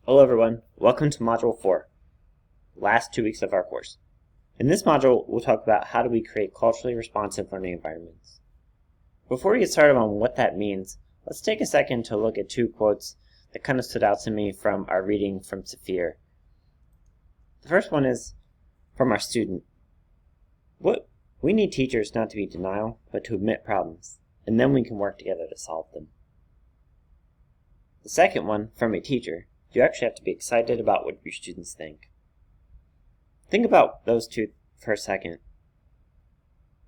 Hello everyone, welcome to Module 4, last 2 weeks of our course. In this module, we'll talk about how do we create culturally responsive learning environments. Before we get started on what that means, let's take a second to look at two quotes that kind of stood out to me from our reading from Saphir. The first one is from our student. We need teachers not to be denial, but to admit problems, and then we can work together to solve them. The second one from a teacher. You actually have to be excited about what your students think. Think about those two for a second.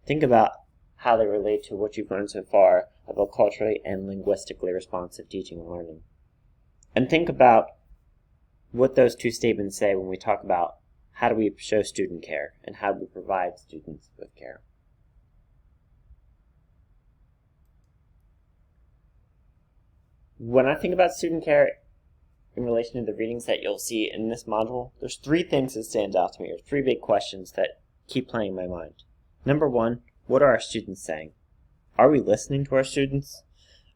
Think about how they relate to what you've learned so far about culturally and linguistically responsive teaching and learning. And think about what those two statements say when we talk about how do we show student care and how do we provide students with care. When I think about student care, in relation to the readings that you'll see in this module, there's three things that stand out to me, or three big questions that keep playing in my mind. Number one, what are our students saying? Are we listening to our students?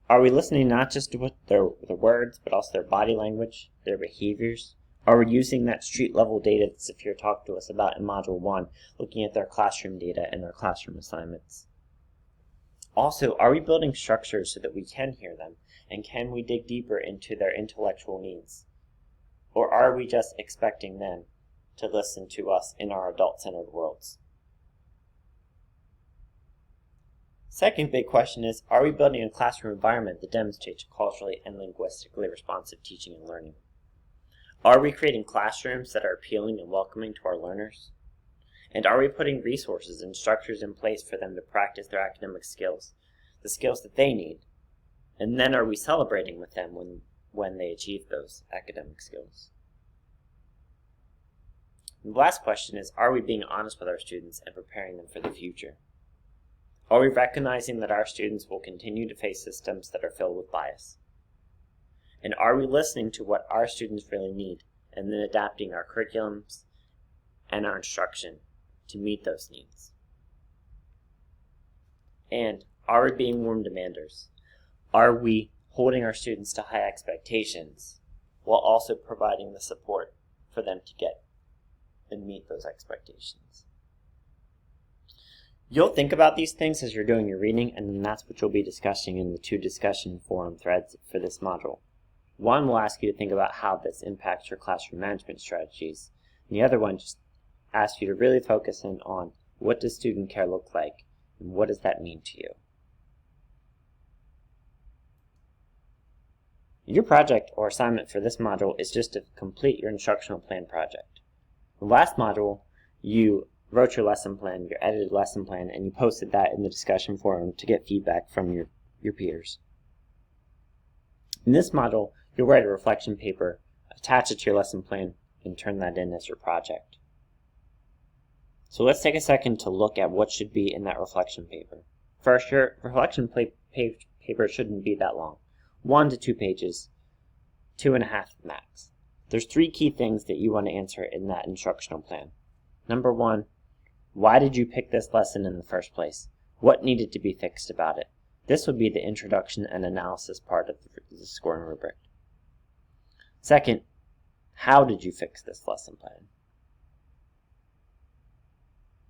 Are we listening not just to what their words, but also their body language, their behaviors? Are we using that street level data that Saphir talked to us about in Module 1, looking at their classroom data and their classroom assignments? Also, are we building structures so that we can hear them? And can we dig deeper into their intellectual needs? Or are we just expecting them to listen to us in our adult-centered worlds? Second big question is, are we building a classroom environment that demonstrates culturally and linguistically responsive teaching and learning? Are we creating classrooms that are appealing and welcoming to our learners? And are we putting resources and structures in place for them to practice their academic skills, the skills that they need? And then are we celebrating with them when they achieve those academic skills? And the last question is, are we being honest with our students and preparing them for the future? Are we recognizing that our students will continue to face systems that are filled with bias? And are we listening to what our students really need and then adapting our curriculums and our instruction to meet those needs? And are we being warm demanders? Are we holding our students to high expectations while also providing the support for them to get and meet those expectations? You'll think about these things as you're doing your reading, and then that's what you'll be discussing in the two discussion forum threads for this module. One will ask you to think about how this impacts your classroom management strategies, and the other one just asks you to really focus in on what does student care look like, and what does that mean to you? Your project or assignment for this module is just to complete your instructional plan project. The last module, you wrote your lesson plan, your edited lesson plan, and you posted that in the discussion forum to get feedback from your peers. In this module, you'll write a reflection paper, attach it to your lesson plan, and turn that in as your project. So let's take a second to look at what should be in that reflection paper. First, your reflection paper shouldn't be that long. 1 to 2 pages, 2.5 max. There's 3 key things that you want to answer in that instructional plan. Number 1, why did you pick this lesson in the first place? What needed to be fixed about it? This would be the introduction and analysis part of the scoring rubric. Second, how did you fix this lesson plan?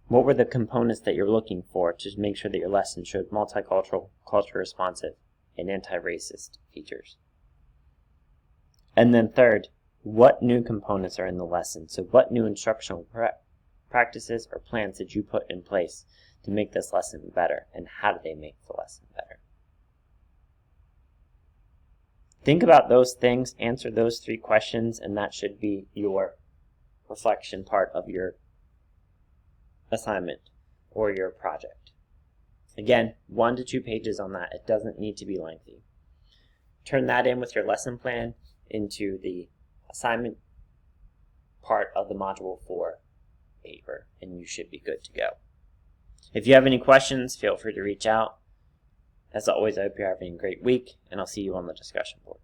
What were the components that you're looking for to make sure that your lesson showed multicultural, culture responsive, and anti-racist features? And then third, what new components are in the lesson? So what new instructional practices or plans did you put in place to make this lesson better, and how do they make the lesson better? Think about those things, answer those 3 questions, and that should be your reflection part of your assignment or your project. Again, 1 to 2 pages on that. It doesn't need to be lengthy. Turn that in with your lesson plan into the assignment part of the Module 4 paper, and you should be good to go. If you have any questions, feel free to reach out. As always, I hope you're having a great week, and I'll see you on the discussion board.